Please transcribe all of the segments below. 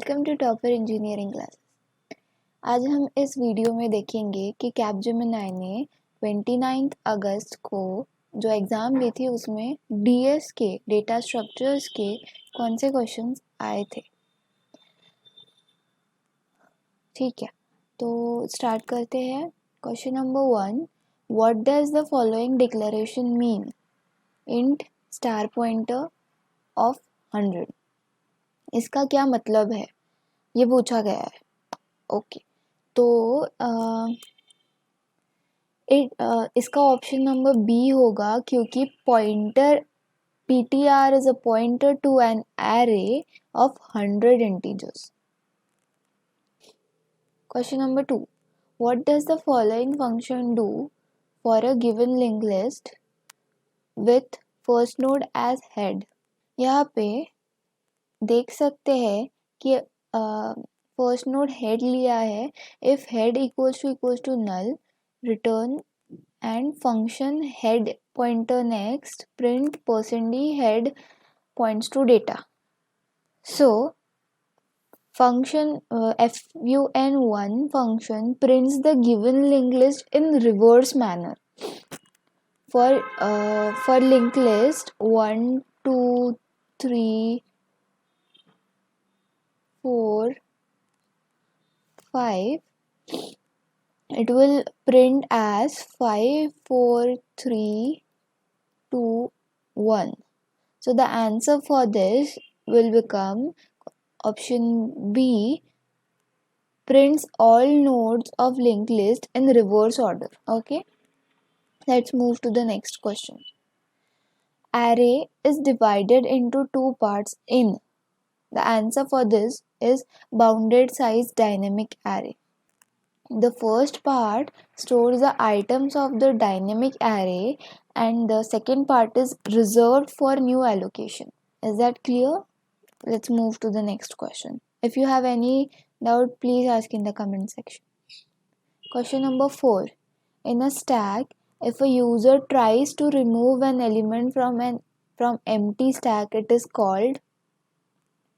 Welcome to topper engineering class. आज हम इस वीडियो में देखेंगे कि कैपजेमिनी ने 29 अगस्त को जो एग्ज़ाम ली थी उसमें डीएस के डेटा स्ट्रक्चर्स के कौन से क्वेश्चंस आए थे। ठीक है, तो स्टार्ट करते हैं। Question number 1, what does the following declaration mean? Int star pointer of 100। इसका क्या मतलब है, ये पूछा गया है। ओके, तो इसका ऑप्शन नंबर बी होगा, क्योंकि pointer ptr is a pointer to an array of 100 integers. Question number 2, what does the following function do for a given linked list with first node as head? यहाँ पे देख सकते हैं कि first node head लिया है। If head equals to null, return and function head pointer next print %d head points to data. So function fun1 function prints the given linked list in reverse manner. For linked list 1 2 3 4 5, it will print as 5 4 3 2 1. So the answer for this will become option B, prints all nodes of linked list in reverse order. Okay, let's move to the next question. Array is divided into two parts in. The answer for this is bounded size dynamic array. The first part stores the items of the dynamic array and the second part is reserved for new allocation. Is that clear? Let's move to the next question. If you have any doubt, please ask in the comment section. Question number 4. In a stack, if a user tries to remove an element from empty stack, it is called.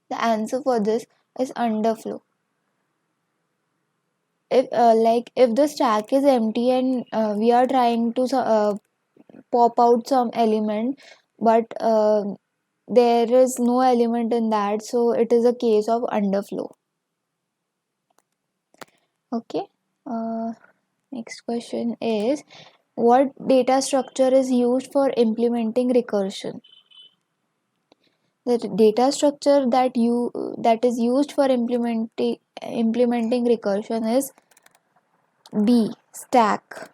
The answer for this is underflow. If the stack is empty and we are trying to pop out some element, but there is no element in that, so it is a case of underflow. Okay, next question is, what data structure is used for implementing recursion? The data structure that is used for implementing recursion is B, stack.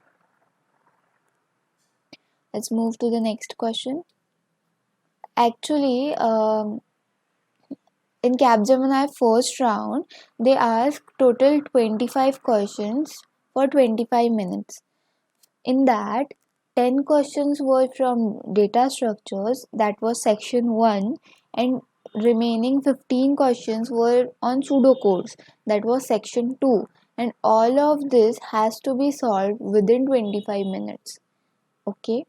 Let's move to the next question. Actually, in Capgemini first round, they asked total 25 questions for 25 minutes. In that, 10 questions were from data structures, that was section 1, and remaining 15 questions were on pseudocodes, that was section 2, and all of this has to be solved within 25 minutes. Okay.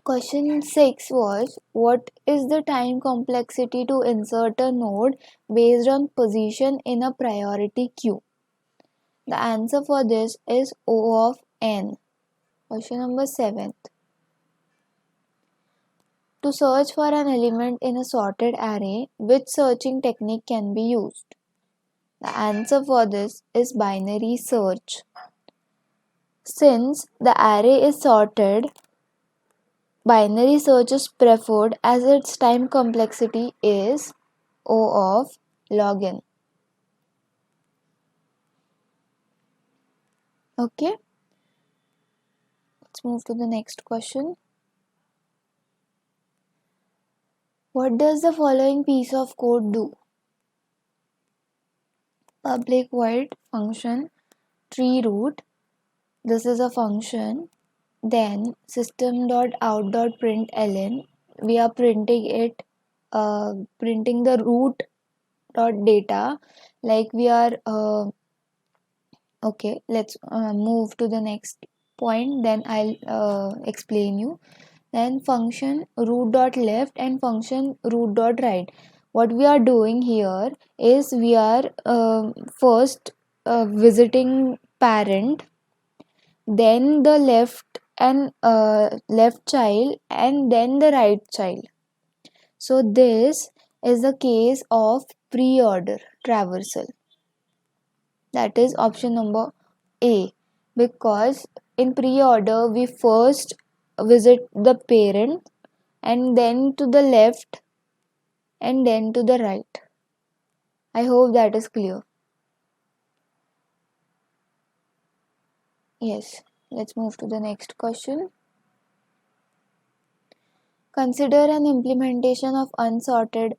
Question 6 was, what is the time complexity to insert a node based on position in a priority queue? The answer for this is O of n. Question number 7. To search for an element in a sorted array, which searching technique can be used? The answer for this is binary search. Since the array is sorted, binary search is preferred as its time complexity is O of log n. Okay, let's move to the next question. What does the following piece of code do? Public void function tree root. This is a function. Then system.out.println, we are printing the root dot data, like we are okay. Let's move to the next point, then I'll explain you. Then function root dot left and function root dot right. what we are doing here is we are first visiting parent, then the left child, and then the right child. So this is the case of pre-order traversal. That is option number A, because in pre-order we first visit the parent and then to the left and then to the right. I hope that is clear. Yes, let's move to the next question. Consider an implementation of unsorted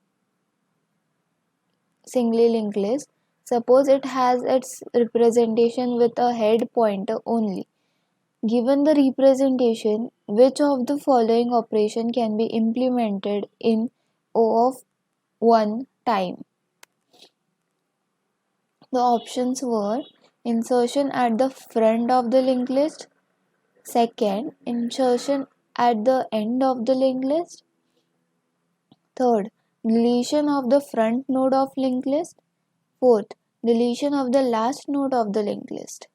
singly linked list. Suppose it has its representation with a head pointer only. Given the representation, which of the following operation can be implemented in O of 1 time? The options were insertion at the front of the linked list, second, insertion at the end of the linked list, third, deletion of the front node of linked list, fourth, deletion of the last node of the linked list.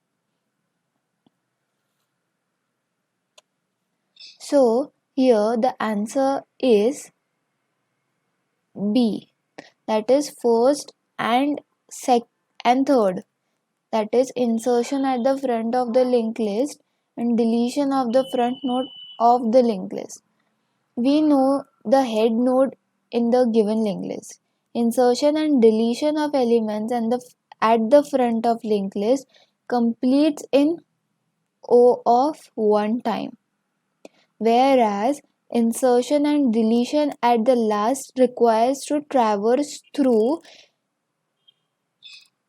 So here the answer is B, that is first and third, that is insertion at the front of the linked list and deletion of the front node of the linked list. We know the head node in the given linked list. Insertion and deletion of elements and at the front of linked list completes in O of 1 time, whereas insertion and deletion at the last requires to traverse through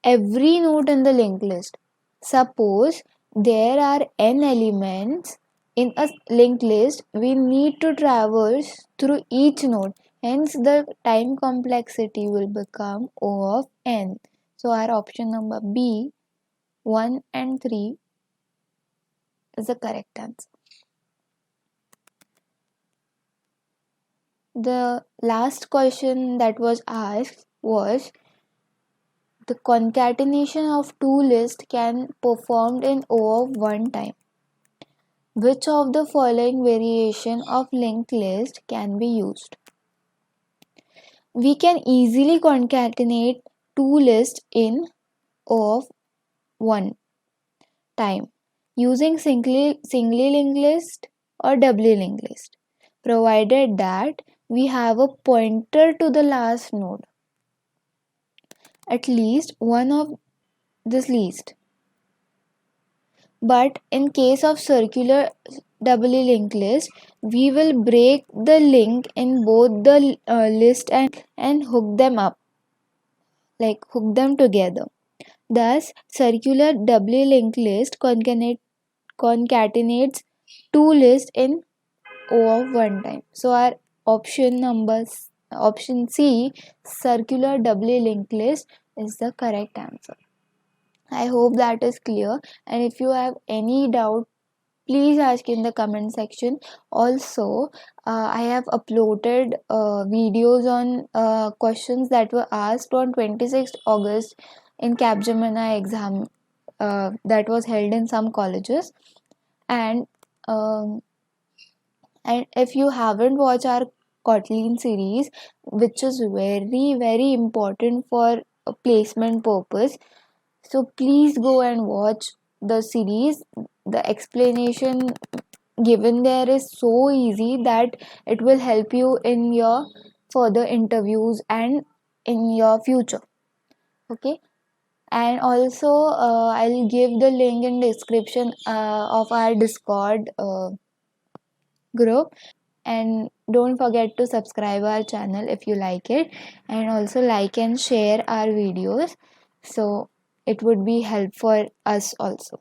every node in the linked list. Suppose there are n elements in a linked list, we need to traverse through each node. Hence, the time complexity will become O of n. So, our option number B, 1 and 3 is the correct answer. The last question that was asked was the concatenation of two lists can performed in O of 1 time. Which of the following variation of linked list can be used? We can easily concatenate two lists in O of 1 time using singly linked list or doubly linked list, provided that we have a pointer to the last node, at least one of this list. But in case of circular doubly linked list, we will break the link in both the list and hook them up, like hook them together. Thus, circular doubly linked list concatenates two lists in O of 1 time. So our option C, circular doubly linked list, is the correct answer. I hope that is clear, and if you have any doubt, please ask in the comment section. Also, I have uploaded videos on questions that were asked on 26th August in Capgemini exam that was held in some colleges, and um, if you haven't watched our Kotlin series, which is very important for a placement purpose, so please go and watch the series. The explanation given there is so easy that it will help you in your further interviews and in your future. Okay, and also I'll give the link in description of our Discord group, and don't forget to subscribe our channel if you like it, and also like and share our videos, so it would be help for us also.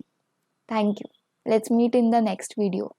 Thank you. Let's meet in the next video.